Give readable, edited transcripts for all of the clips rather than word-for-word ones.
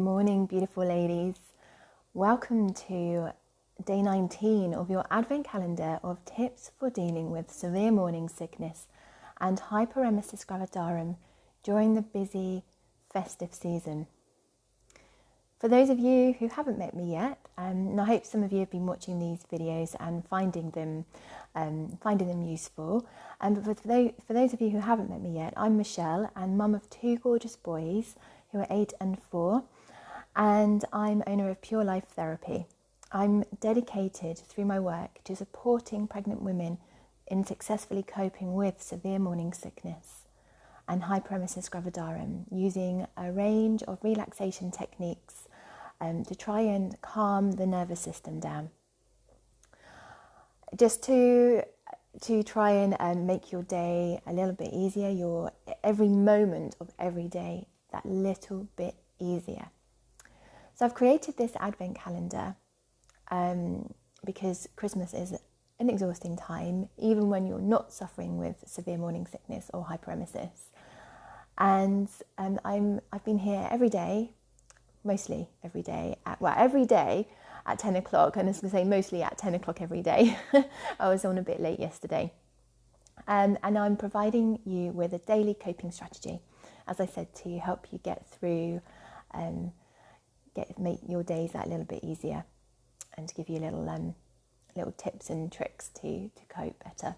Morning, beautiful ladies. Welcome to day 19 of your Advent calendar of tips for dealing with severe morning sickness and hyperemesis gravidarum during the busy festive season. For those of you who haven't met me yet, and I hope some of you have been watching these videos and finding them useful. But for those of you who haven't met me yet, I'm Michelle and mum of two gorgeous boys who are 8 and 4. And I'm owner of Pure Life Therapy. I'm dedicated through my work to supporting pregnant women in successfully coping with severe morning sickness and hyperemesis gravidarum using a range of relaxation techniques to try and calm the nervous system down. Just to try and make your day a little bit easier, your every moment of every day that little bit easier. So I've created this Advent calendar because Christmas is an exhausting time, even when you're not suffering with severe morning sickness or hyperemesis. And I've been here every day, mostly every day, every day at 10 o'clock. And I was going to say mostly at 10 o'clock every day. I was on a bit late yesterday. And I'm providing you with a daily coping strategy, as I said, to help you get through make your days that little bit easier and to give you little tips and tricks to cope better.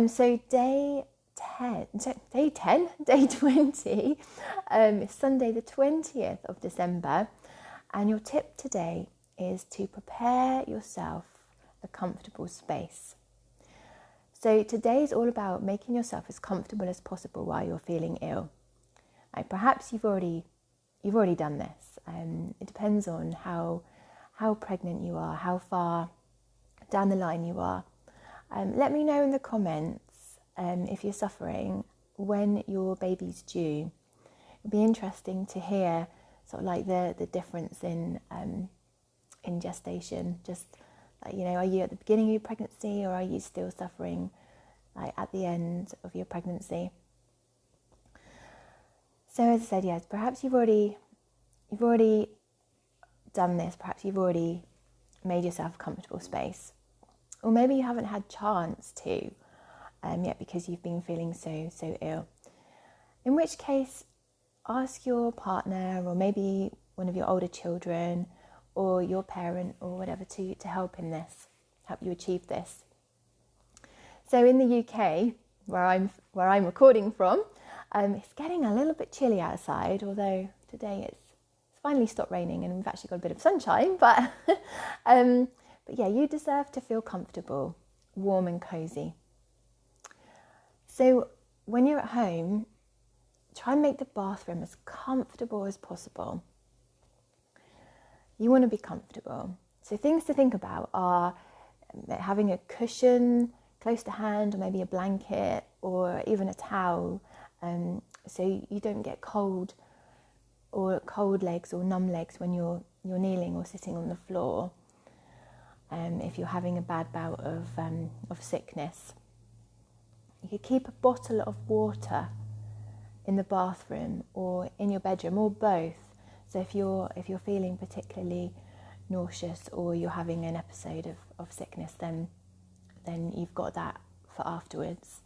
So day 20 is Sunday the 20th of December, and your tip today is to prepare yourself a comfortable space. So today is all about making yourself as comfortable as possible while you're feeling ill. Like perhaps you've already done this. It depends on how pregnant you are, how far down the line you are. Let me know in the comments if you're suffering when your baby's due. It'd be interesting to hear sort of like the difference in gestation. Just like, are you at the beginning of your pregnancy or are you still suffering like at the end of your pregnancy? So as I said, yes, perhaps you've already done this. Perhaps you've already made yourself a comfortable space. Or maybe you haven't had chance to yet because you've been feeling so ill. In which case, ask your partner or maybe one of your older children or your parent or whatever to help you achieve this. So in the UK, where I'm recording from, it's getting a little bit chilly outside, although today it's finally stopped raining and we've actually got a bit of sunshine, but yeah, you deserve to feel comfortable, warm and cozy. So when you're at home, try and make the bathroom as comfortable as possible. You want to be comfortable. So things to think about are having a cushion close to hand, or maybe a blanket or even a towel, so you don't get cold legs or numb legs when you're kneeling or sitting on the floor. If you're having a bad bout of sickness, you could keep a bottle of water in the bathroom or in your bedroom, or both. So if you're feeling particularly nauseous or you're having an episode of sickness, then you've got that for afterwards.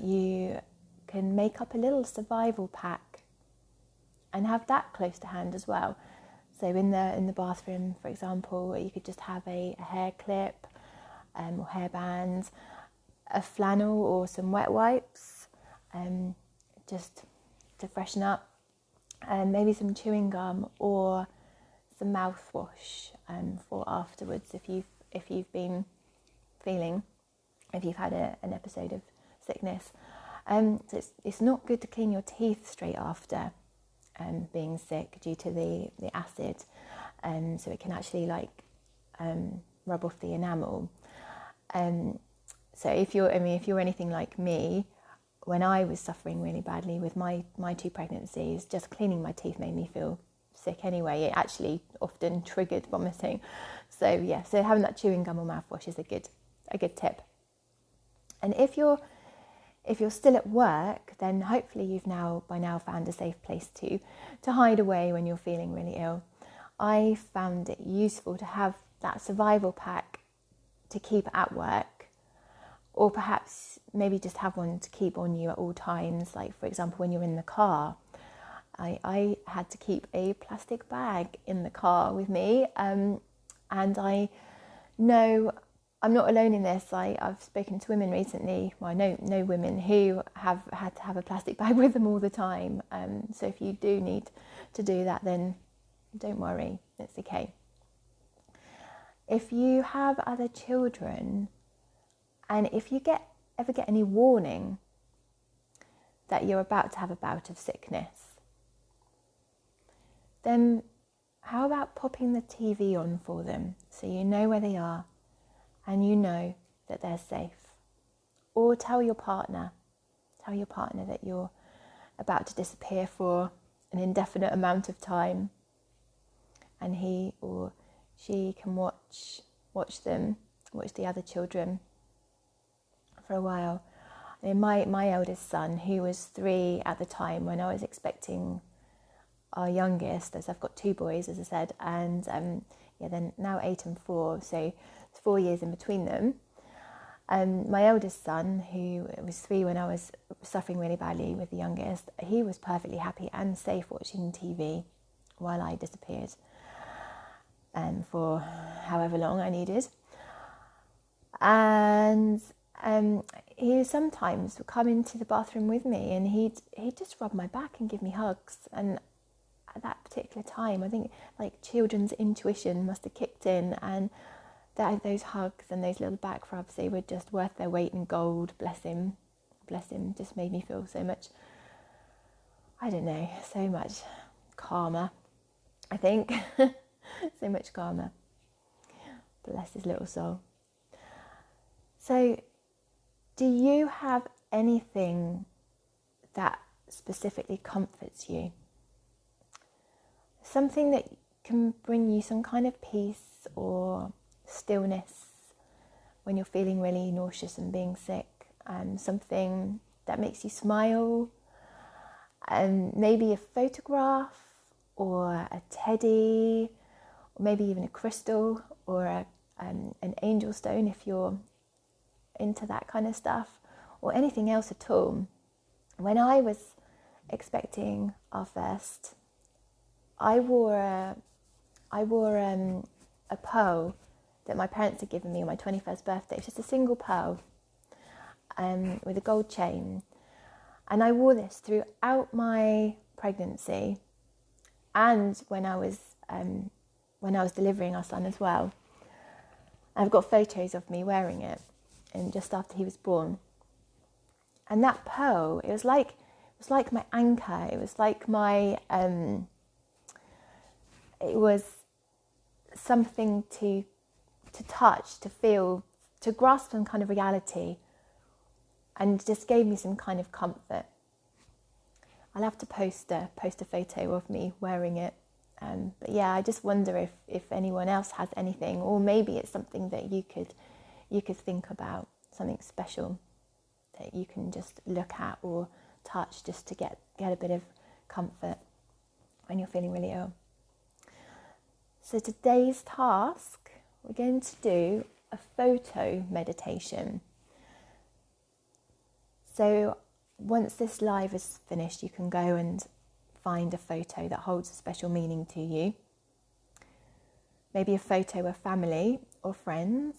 You can make up a little survival pack and have that close to hand as well. So in the bathroom, for example, you could just have a hair clip or hairband, a flannel or some wet wipes, just to freshen up, and maybe some chewing gum or some mouthwash for afterwards if you've had an episode of sickness. So it's not good to clean your teeth straight after being sick due to the acid, so it can actually rub off the enamel. So if you're anything like me, when I was suffering really badly with my two pregnancies, just cleaning my teeth made me feel sick anyway. It actually often triggered vomiting. So yeah, so having that chewing gum or mouthwash is a good tip. And if you're If you're still at work, then hopefully you've by now found a safe place to hide away when you're feeling really ill. I found it useful to have that survival pack to keep at work, or perhaps maybe just have one to keep on you at all times. Like, for example, when you're in the car, I had to keep a plastic bag in the car with me, and I know I'm not alone in this. I've spoken to women recently, well, I know women who have had to have a plastic bag with them all the time. So if you do need to do that, then don't worry, it's okay. If you have other children, and if you ever get any warning that you're about to have a bout of sickness, then how about popping the TV on for them so you know where they are and you know that they're safe? Or tell your partner that you're about to disappear for an indefinite amount of time, and he or she can watch the other children for a while. I mean, my eldest son, who was 3 at the time when I was expecting our youngest, as I've got 2 boys, as I said, and then now 8 and 4, so it's 4 years in between them. My eldest son, who was 3 when I was suffering really badly with the youngest, he was perfectly happy and safe watching TV while I disappeared, for however long I needed. And he sometimes would come into the bathroom with me, and he'd just rub my back and give me hugs. And at that particular time, I think like children's intuition must have kicked in, and those hugs and those little back rubs, they were just worth their weight in gold. Bless him, just made me feel so much, I don't know, so much calmer, I think. So much calmer. Bless his little soul. So, do you have anything that specifically comforts you? Something that can bring you some kind of peace or stillness when you're feeling really nauseous and being sick, and something that makes you smile, and maybe a photograph or a teddy, or maybe even a crystal or an angel stone if you're into that kind of stuff, or anything else at all. When I was expecting our first, I wore a pearl that my parents had given me on my 21st birthday. It's just a single pearl with a gold chain, and I wore this throughout my pregnancy and when I was delivering our son as well. I've got photos of me wearing it, and just after he was born. And that pearl, it was like my anchor. It was like my it was something to touch, to feel, to grasp some kind of reality, and just gave me some kind of comfort. I'll have to post a photo of me wearing it. But yeah, I just wonder if anyone else has anything, or maybe it's something that you could think about, something special that you can just look at or touch just to get a bit of comfort when you're feeling really ill. So today's task, we're going to do a photo meditation. So once this live is finished, you can go and find a photo that holds a special meaning to you. Maybe a photo of family or friends.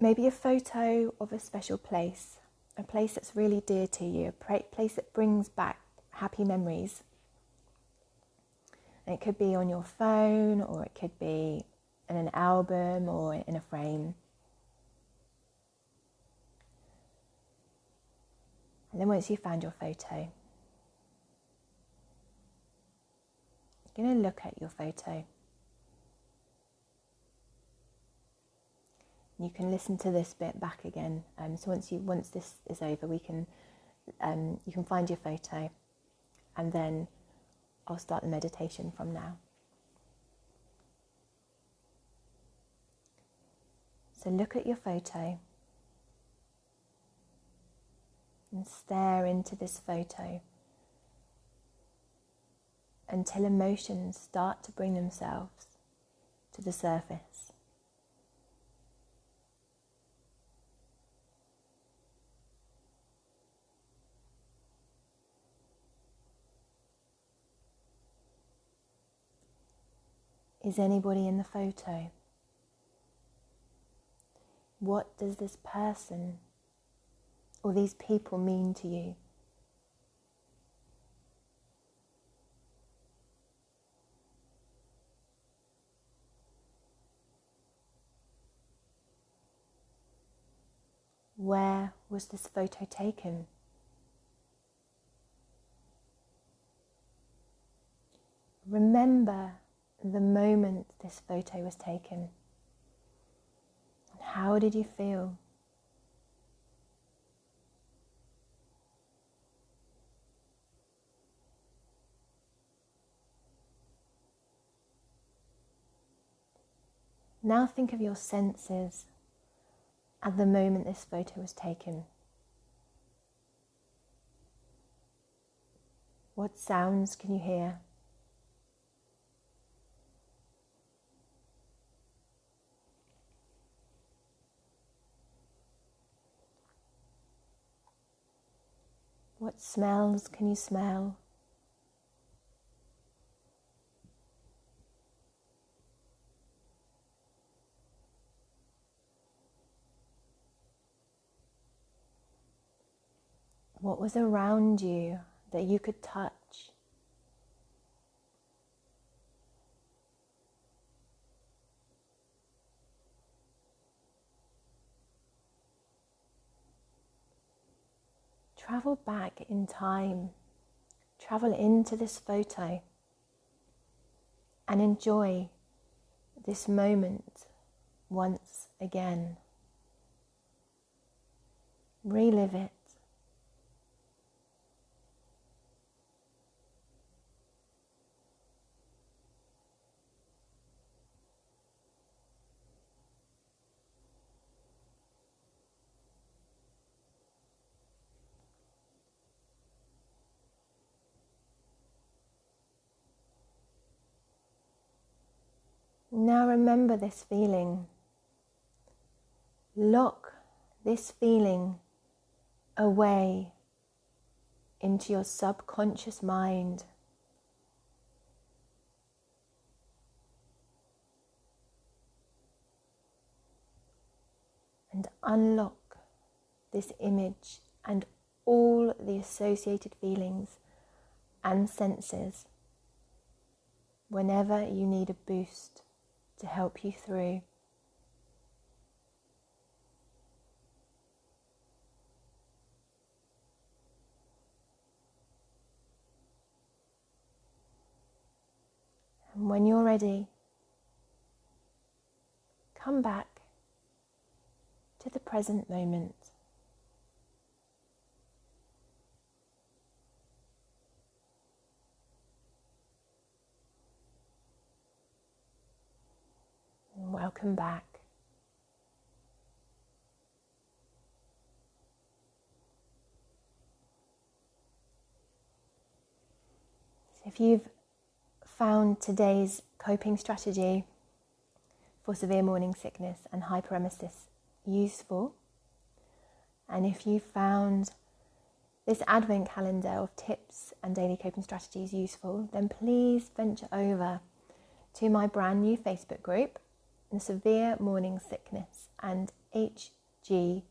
Maybe a photo of a special place, a place that's really dear to you, a place that brings back happy memories. And it could be on your phone, or it could be in an album or in a frame. And then once you've found your photo, you're going to look at your photo. You can listen to this bit back again. So once this is over, you can find your photo, and then I'll start the meditation from now. So look at your photo. and stare into this photo until emotions start to bring themselves to the surface. Is anybody in the photo? What does this person or these people mean to you? Where was this photo taken? Remember the moment this photo was taken. How did you feel? Now think of your senses at the moment this photo was taken. What sounds can you hear? What smells can you smell? What was around you that you could touch? Travel back in time, travel into this photo and enjoy this moment once again. Relive it. Now remember this feeling. Lock this feeling away into your subconscious mind. And unlock this image and all the associated feelings and senses whenever you need a boost to help you through. And when you're ready, come back to the present moment. And welcome back. So if you've found today's coping strategy for severe morning sickness and hyperemesis useful, and if you found this advent calendar of tips and daily coping strategies useful, then please venture over to my brand new Facebook group, the Severe Morning Sickness and HG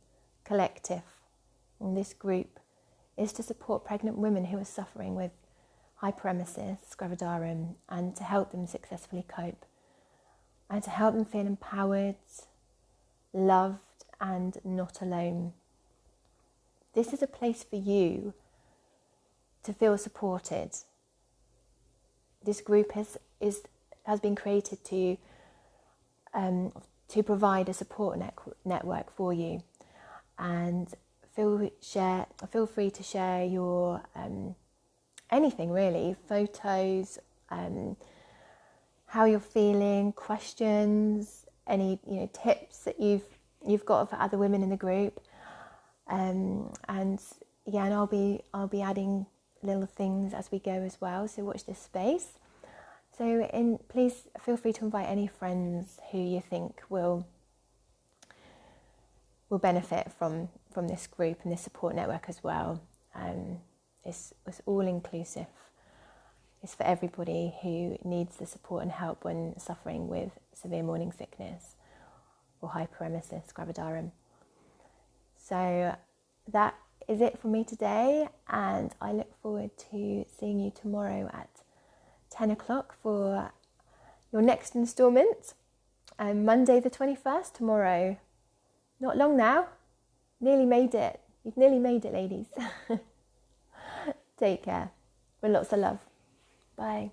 Collective. And this group is to support pregnant women who are suffering with hyperemesis gravidarum and to help them successfully cope and to help them feel empowered, loved and not alone. This is a place for you to feel supported. This group has been created to provide a support network for you, and feel free to share your anything really, photos, how you're feeling, questions, any tips that you've got for other women in the group, and yeah, and I'll be adding little things as we go as well, so watch this space. So please feel free to invite any friends who you think will benefit from this group and this support network as well. It's all inclusive. It's for everybody who needs the support and help when suffering with severe morning sickness or hyperemesis gravidarum. So that is it for me today, and I look forward to seeing you tomorrow at 10 o'clock for your next instalment. Monday the 21st, tomorrow. Not long now. Nearly made it. You've nearly made it, ladies. Take care. With lots of love. Bye.